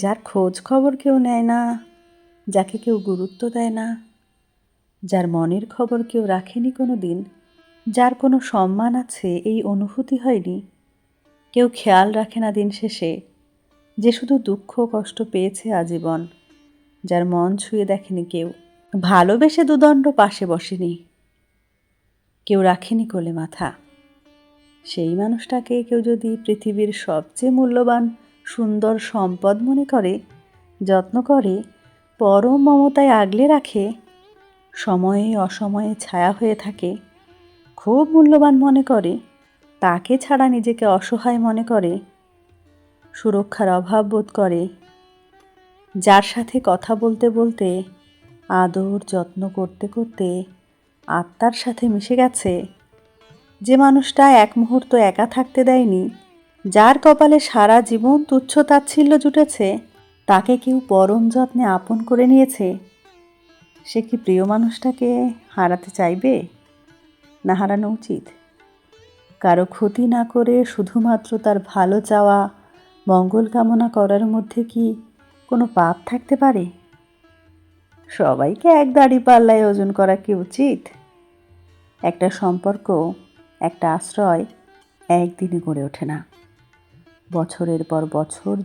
যার খোঁজ খবর কেউ নেয় না, যাকে কেউ গুরুত্ব দেয় না, যার মনের খবর কেউ রাখেনি কোনো দিন, যার কোনো সম্মান আছে এই অনুভূতি হয়নি, কেউ খেয়াল রাখে না দিন শেষে, যে শুধু দুঃখ কষ্ট পেয়েছে আজীবন, যার মন ছুঁয়ে দেখেনি কেউ, ভালোবেসে দুদণ্ড পাশে বসেনি, কেউ রাখেনি কোলে মাথা, সেই মানুষটাকে কেউ যদি পৃথিবীর সবচেয়ে মূল্যবান সুন্দর সম্পদ মনে করে, যত্ন করে, পরম মমতায় আগলে রাখে, সময়ে অসময়ে ছায়া হয়ে থাকে, খুব মূল্যবান মনে করে, তাকে ছাড়া নিজেকে অসহায় মনে করে, সুরক্ষার অভাব বোধ করে, যার সাথে কথা বলতে বলতে, আদর যত্ন করতে করতে আত্মার সাথে মিশে গেছে, যে মানুষটা এক মুহূর্ত একা থাকতে দেয়নি, যার কপালে সারা জীবন তুচ্ছ তাচ্ছিল্য জুটেছে, তাকে কেউ পরম যত্নে আপন করে নিয়েছে, সে কি প্রিয় মানুষটাকে হারাতে চাইবে, না হারানো উচিত? কারো ক্ষতি না করে শুধুমাত্র তার ভালো চাওয়া মঙ্গল কামনা করার মধ্যে কি কোনো পাপ থাকতে পারে? সবাইকে এক দাঁড়িপাল্লায় ওজন করা কি উচিত? একটা সম্পর্ক, একটা আশ্রয় একদিনে গড়ে ওঠে না, বছরের পর বছর